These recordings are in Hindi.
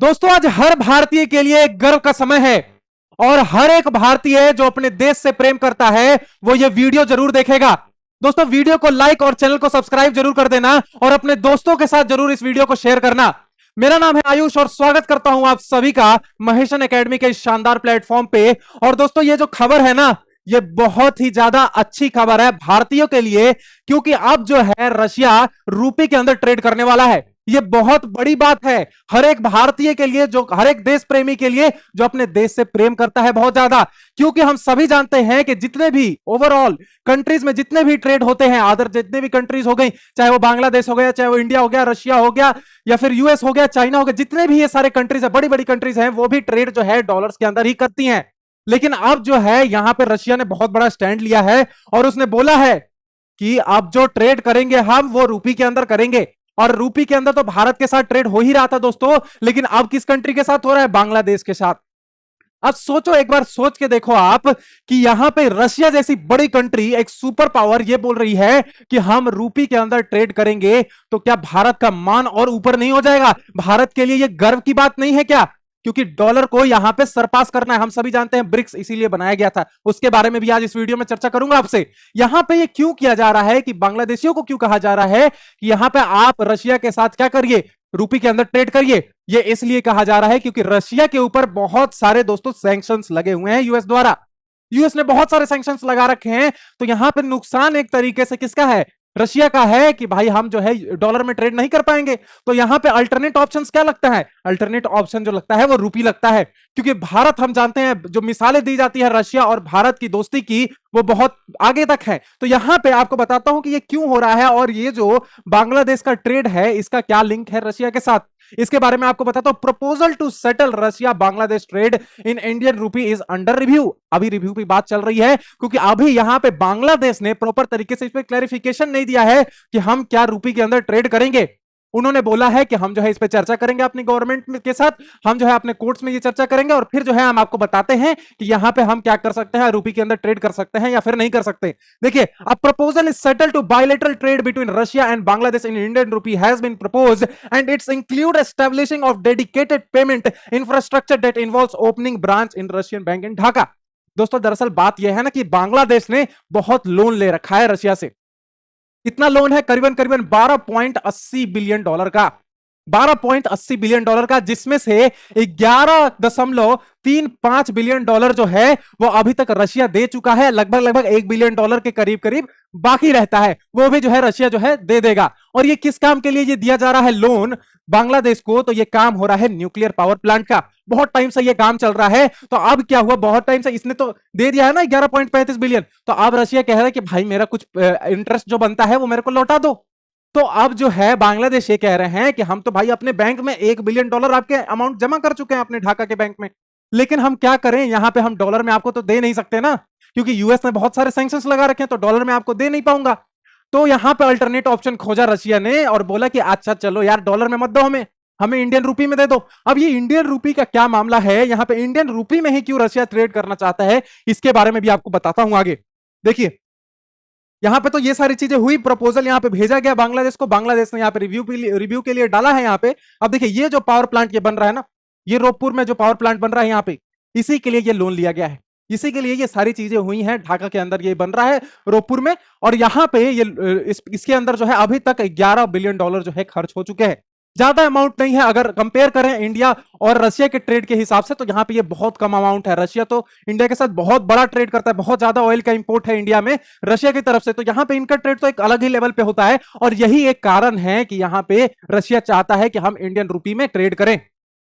दोस्तों आज हर भारतीय के लिए एक गर्व का समय है और हर एक भारतीय जो अपने देश से प्रेम करता है वो ये वीडियो जरूर देखेगा। दोस्तों वीडियो को लाइक और चैनल को सब्सक्राइब जरूर कर देना और अपने दोस्तों के साथ जरूर इस वीडियो को शेयर करना। मेरा नाम है आयुष और स्वागत करता हूं आप सभी का महेशन एकेडमी के इस शानदार प्लेटफॉर्म पे। और दोस्तों ये जो खबर है ना, ये बहुत ही ज्यादा अच्छी खबर है भारतीयों के लिए, क्योंकि अब जो है रशिया रूपी के अंदर ट्रेड करने वाला है। ये बहुत बड़ी बात है हर एक भारतीय के लिए, जो हर एक देश प्रेमी के लिए जो अपने देश से प्रेम करता है बहुत ज्यादा। क्योंकि हम सभी जानते हैं कि जितने भी ओवरऑल कंट्रीज में जितने भी ट्रेड होते हैं, अदर जितने भी कंट्रीज हो गई, चाहे वो बांग्लादेश हो गया, चाहे वो इंडिया हो गया, रशिया हो गया, या फिर यूएस हो गया, चाइना हो गया, जितने भी ये सारे कंट्रीज है, बड़ी बड़ी कंट्रीज हैं, वो भी ट्रेड जो है डॉलर्स के अंदर ही करती हैं। लेकिन अब जो है यहां पे रशिया ने बहुत बड़ा स्टैंड लिया है और उसने बोला है कि अब जो ट्रेड करेंगे हम वो रूपी के अंदर करेंगे। और रूपी के अंदर तो भारत के साथ ट्रेड हो ही रहा था दोस्तों, लेकिन अब किस कंट्री के साथ हो रहा है? बांग्लादेश के साथ। अब सोचो, एक बार सोच के देखो आप कि यहां पे रशिया जैसी बड़ी कंट्री, एक सुपर पावर, ये बोल रही है कि हम रूपी के अंदर ट्रेड करेंगे, तो क्या भारत का मान और ऊपर नहीं हो जाएगा? भारत के लिए यह गर्व की बात नहीं है क्या? क्योंकि डॉलर को यहां पे सरपास करना है। हम सभी जानते हैं ब्रिक्स इसीलिए बनाया गया था, उसके बारे में भी आज इस वीडियो में चर्चा करूंगा आपसे। यहां पे ये क्यों किया जा रहा है कि बांग्लादेशियों को क्यों कहा जा रहा है कि यहां पे आप रशिया के साथ क्या करिए, रूपी के अंदर ट्रेड करिए? ये इसलिए कहा जा रहा है क्योंकि रशिया के ऊपर बहुत सारे दोस्तों सैंक्शंस लगे हुए हैं यूएस द्वारा। यूएस ने बहुत सारे सैंक्शंस लगा रखे हैं, तो यहां पे नुकसान एक तरीके से किसका है? रशिया का है कि भाई हम जो है डॉलर में ट्रेड नहीं कर पाएंगे। तो यहां पे अल्टरनेट ऑप्शंस क्या लगता है? अल्टरनेट ऑप्शन जो लगता है वो रूपी लगता है, क्योंकि भारत, हम जानते हैं जो मिसालें दी जाती है रशिया और भारत की दोस्ती की, वो बहुत आगे तक है। तो यहां पे आपको बताता हूं कि ये क्यों हो रहा है और ये जो बांग्लादेश का ट्रेड है इसका क्या लिंक है रशिया के साथ, इसके बारे में आपको बताता हूं। Proposal to settle Russia Bangladesh trade in Indian rupee is under review. अभी रिव्यू की बात चल रही है क्योंकि अभी यहां पे बांग्लादेश ने प्रॉपर तरीके से इस पे क्लैरिफिकेशन नहीं दिया है कि हम क्या रूपी के अंदर ट्रेड करेंगे। उन्होंने बोला है कि हम जो है इस पे चर्चा करेंगे अपनी गवर्नमेंट के साथ, हम जो है अपने कोर्ट्स में ये चर्चा करेंगे और फिर जो है हम आपको बताते हैं कि यहां पे हम क्या कर सकते हैं, रूपी के अंदर ट्रेड कर सकते हैं या फिर नहीं कर सकते। देखिए, a proposal is settle to bilateral trade between Russia and Bangladesh in Indian rupee has been proposed and it's include establishing of dedicated payment infrastructure that involves opening branch in Russian bank in Dhaka. दोस्तों दरअसल बात यह है ना कि बांग्लादेश ने बहुत लोन ले रखा है रशिया से। कितना लोन है? करीबन करीबन 12.80 बिलियन डॉलर का, 12.80 बिलियन डॉलर का, जिसमें से 11.35 बिलियन डॉलर जो है वो अभी तक रशिया दे चुका है। लगभग लगभग 1 बिलियन डॉलर के करीब करीब बाकी रहता है, वो भी जो है रशिया जो है दे देगा। और ये किस काम के लिए ये दिया जा रहा है लोन बांग्लादेश को? तो ये काम हो रहा है न्यूक्लियर पावर प्लांट का। बहुत टाइम से ये काम चल रहा है, तो अब क्या हुआ, बहुत टाइम से इसने तो दे दिया है ना 11.35 बिलियन, तो अब रशिया कह रहा है कि भाई मेरा कुछ इंटरेस्ट जो बनता है वो मेरे को लौटा दो। तो अब जो है बांग्लादेश ये कह रहे हैं कि हम तो भाई अपने बैंक में 1 बिलियन डॉलर आपके अमाउंट जमा कर चुके हैं अपने ढाका के बैंक में, लेकिन हम क्या करें, यहां पे हम डॉलर में आपको तो दे नहीं सकते ना, क्योंकि यूएस ने बहुत सारे सैंक्शंस लगा रखे हैं, तो डॉलर में आपको दे नहीं पाऊंगा। तो यहां पे अल्टरनेट ऑप्शन खोजा रशिया ने और बोला कि अच्छा चलो यार, डॉलर में मत दो, हमें हमें इंडियन रूपी में दे दो। अब ये इंडियन रूपी का क्या मामला है, यहां पे इंडियन रूपी में ही क्यों रशिया ट्रेड करना चाहता है, इसके बारे में भी आपको बताता हूं आगे। देखिए, यहां पे तो ये सारी चीजें हुई, प्रपोजल यहां पे भेजा गया बांग्लादेश को, बांग्लादेश ने यहां पे रिव्यू के लिए डाला है यहां पे। अब देखिए, ये जो पावर प्लांट ये बन रहा है ना, ये रोकपुर में जो पावर प्लांट बन रहा है यहां पे, इसी के लिए ये लोन लिया गया है, इसी के लिए ये सारी चीजें हुई हैं। ढाका के अंदर ये बन रहा है रोकपुर में, और यहां पे ये इसके अंदर जो है अभी तक 11 बिलियन डॉलर जो है खर्च हो चुके हैं। ज्यादा अमाउंट नहीं है, अगर कंपेयर करें इंडिया और रशिया के ट्रेड के हिसाब से, तो यहां पे ये बहुत कम अमाउंट है। रशिया तो इंडिया के साथ बहुत बड़ा ट्रेड करता है, बहुत ज्यादा ऑयल का इंपोर्ट है इंडिया में रशिया की तरफ से, तो यहां पे इनका ट्रेड तो एक अलग ही लेवल पे होता है। और यही एक कारण है कि यहां पे रशिया चाहता है कि हम इंडियन रूपी में ट्रेड करें,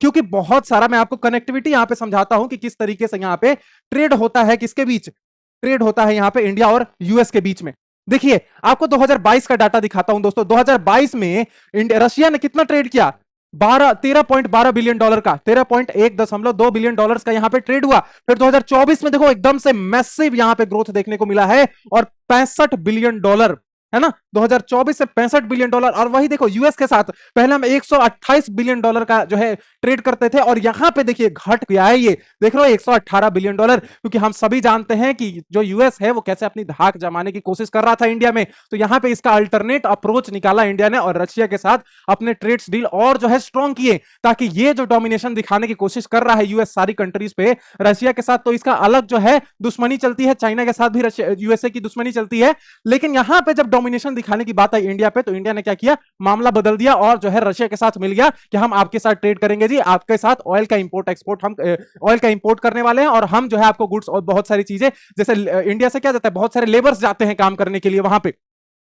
क्योंकि बहुत सारा, मैं आपको कनेक्टिविटी यहां पे समझाता हूं कि किस तरीके से यहां पे ट्रेड होता है, किसके बीच ट्रेड होता है यहां पे इंडिया और यूएस के बीच में। देखिए, आपको 2022 का डाटा दिखाता हूं दोस्तों। 2022 में रशिया ने कितना ट्रेड किया? 13.12 बिलियन डॉलर का, 13.1.2 बिलियन डॉलर्स का यहां पे ट्रेड हुआ। फिर 2024 में देखो एकदम से मैसिव यहां पे ग्रोथ देखने को मिला है और 65 बिलियन डॉलर, है ना, 2024 से $65 बिलियन। और वही देखो यूएस के साथ पहले हम $128 बिलियन का जो है ट्रेड करते थे, और यहां पे देखिए घट गया है, ये देख रहे हो $118 बिलियन, क्योंकि हम सभी जानते हैं कि जो यूएस है वो कैसे अपनी धाक जमाने की कोशिश कर रहा था इंडिया में। तो यहां पे इसका अल्टरनेट अप्रोच निकाला इंडिया ने, और रशिया के साथ अपने ट्रेड्स डील और जो है स्ट्रॉन्ग किए, ताकि ये जो डोमिनेशन दिखाने की कोशिश कर रहा है यूएस सारी कंट्रीज पे रशिया के साथ, तो इसका अलग जो है दुश्मनी चलती है। चाइना के साथ भी यूएसए की दुश्मनी चलती है, लेकिन यहां पे जब डोमिनेशन दिखाने की बात आई इंडिया पे, तो इंडिया ने क्या किया, मामला बदल दिया और जो है रशिया के साथ मिल गया कि हम आपके साथ ट्रेड करेंगे जी, आपके साथ ऑयल का इंपोर्ट एक्सपोर्ट, हम ऑयल का इंपोर्ट करने वाले हैं, और हम जो है आपको गुड्स और बहुत सारी चीजें, जैसे इंडिया से क्या जाता है, बहुत सारे लेबर्स जाते हैं काम करने के लिए वहां पे।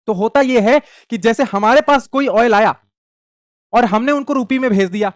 तो होता यह है कि जैसे हमारे पास कोई ऑयल आया और हमने उनको रुपी में भेज दिया,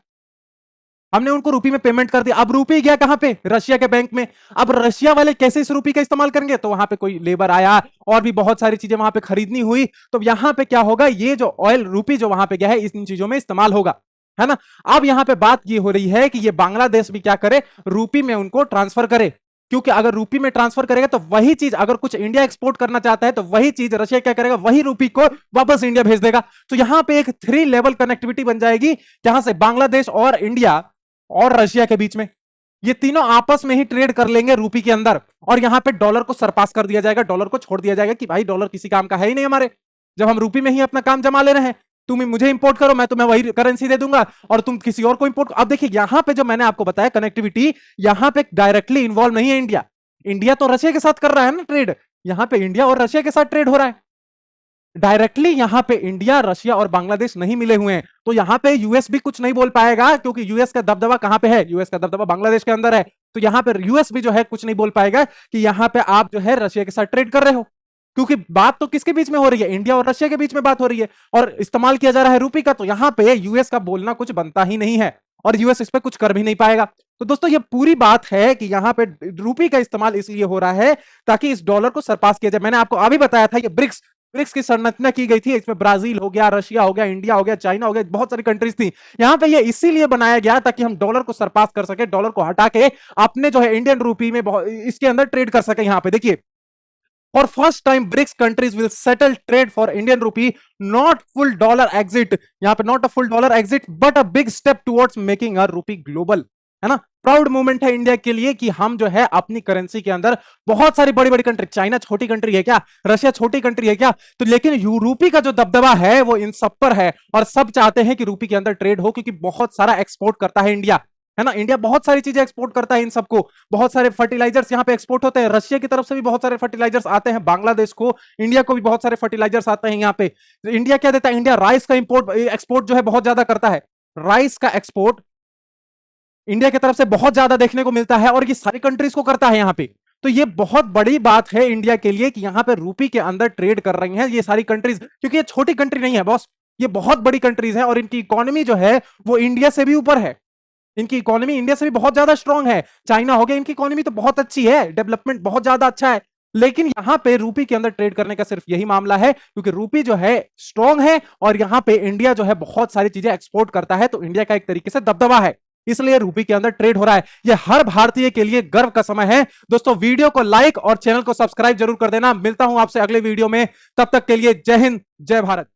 हमने उनको रुपी में पेमेंट कर दिया, अब रुपी गया कहां पे, रशिया के बैंक में। अब रशिया वाले कैसे इस रुपी का इस्तेमाल करेंगे, तो वहां पे कोई लेबर आया और भी बहुत सारी चीजें वहां पे खरीदनी हुई, तो यहां पे क्या होगा, ये जो ऑयल रुपी जो वहां पे गया है इन चीजों में इस्तेमाल होगा, है ना। अब यहां पे बात ये हो रही है कि ये बांग्लादेश भी क्या करे, रुपी में उनको ट्रांसफर करे, क्योंकि अगर रुपी में ट्रांसफर करेगा तो वही चीज, अगर कुछ इंडिया एक्सपोर्ट करना चाहता है तो वही चीज रशिया क्या करेगा, वही रुपी को वापस इंडिया भेज देगा। तो यहां पे एक 3 लेवल कनेक्टिविटी बन जाएगी, जहां से बांग्लादेश और इंडिया और रशिया के बीच में ये तीनों आपस में ही ट्रेड कर लेंगे रुपी के अंदर, और यहां पे डॉलर को सरपास कर दिया जाएगा, डॉलर को छोड़ दिया जाएगा कि भाई डॉलर किसी काम का है ही नहीं हमारे, जब हम रुपी में ही अपना काम जमा ले रहे हैं, तुम मुझे इंपोर्ट करो, मैं तुम्हें वही करेंसी दे दूंगा और तुम किसी और को इंपोर्ट। अब देखिए यहां पे जो मैंने आपको बताया कनेक्टिविटी, यहां पे डायरेक्टली इन्वॉल्व नहीं है इंडिया, इंडिया तो रशिया के साथ कर रहा है ना ट्रेड, यहां पे इंडिया और रशिया के साथ ट्रेड हो रहा है डायरेक्टली, यहां पे इंडिया, रशिया और बांग्लादेश नहीं मिले हुए हैं, तो यहां पे यूएस भी कुछ नहीं बोल पाएगा, क्योंकि यूएस का दबदबा कहां पे है, यूएस का दबदबा बांग्लादेश के अंदर है। तो यहां पे यूएस भी जो है कुछ नहीं बोल पाएगा कि यहां पे आप जो है रशिया के साथ ट्रेड कर रहे हो, क्योंकि बात तो किसके बीच में हो रही है, इंडिया और रशिया के बीच में बात हो रही है, और इस्तेमाल किया जा रहा है रुपी का, तो यहां पे यूएस का बोलना कुछ बनता ही नहीं है, और यूएस इस पे कुछ कर भी नहीं पाएगा। तो दोस्तों ये पूरी बात है कि यहां पे रुपी का इस्तेमाल इसलिए हो रहा है ताकि इस डॉलर को सरपास किया जाए। मैंने आपको अभी बताया था, ये ब्रिक्स की संरचना की गई थी, इसमें ब्राजील हो गया, रशिया हो गया, इंडिया हो गया, चाइना हो गया, बहुत सारी कंट्रीज थी। यहां पे ये इसीलिए बनाया गया ताकि हम डॉलर को सरपास कर सके, डॉलर को हटा के अपने जो है इंडियन रुपी में इसके अंदर ट्रेड कर सके। यहां पे देखिए, for first time BRICS countries will settle trade for Indian rupee, not full dollar exit, यहां पे not a full dollar exit but a big step towards making a rupee global, है ना। प्राउड मूवमेंट है इंडिया के लिए कि हम जो है अपनी करेंसी के अंदर बहुत सारी बड़ी बड़ी कंट्री, चाइना छोटी कंट्री है क्या, रशिया छोटी कंट्री है क्या, तो लेकिन यूरोपी का जो दबदबा है वो इन सब पर है, और सब चाहते हैं कि रुपी के अंदर ट्रेड हो, क्योंकि बहुत सारा एक्सपोर्ट करता है इंडिया, है ना। इंडिया बहुत सारी चीजें एक्सपोर्ट करता है इन सबको, बहुत सारे फर्टिलाइजर्स यहाँ पे एक्सपोर्ट होते हैं, रशिया की तरफ से भी बहुत सारे फर्टिलाइजर्स आते हैं बांग्लादेश को, इंडिया को भी बहुत सारे फर्टिलाइजर्स आते हैं यहाँ पे। इंडिया क्या देता है, इंडिया राइस का इंपोर्ट एक्सपोर्ट जो है बहुत ज्यादा करता है, राइस का एक्सपोर्ट इंडिया की तरफ से बहुत ज्यादा देखने को मिलता है, और ये सारी कंट्रीज को करता है यहाँ पे। तो ये बहुत बड़ी बात है इंडिया के लिए कि यहाँ पे रुपी के अंदर ट्रेड कर रही हैं ये सारी कंट्रीज, क्योंकि ये छोटी कंट्री नहीं है बॉस, ये बहुत बड़ी कंट्रीज है, और इनकी इकोनॉमी जो है वो इंडिया से भी ऊपर है, इनकी इकोनॉमी इंडिया से भी बहुत ज्यादा स्ट्रांग है। चाइना हो गया, इनकी इकोनॉमी तो बहुत अच्छी है, डेवलपमेंट बहुत ज्यादा अच्छा है, लेकिन यहां पे रुपी के अंदर ट्रेड करने का सिर्फ यही मामला है, क्योंकि रुपी जो है स्ट्रांग है, और यहां पे इंडिया जो है बहुत सारी चीजें एक्सपोर्ट करता है, तो इंडिया का एक तरीके से दबदबा है, इसलिए रुपी के अंदर ट्रेड हो रहा है। यह हर भारतीय के लिए गर्व का समय है। दोस्तों वीडियो को लाइक और चैनल को सब्सक्राइब जरूर कर देना। मिलता हूं आपसे अगले वीडियो में, तब तक के लिए जय हिंद, जय भारत।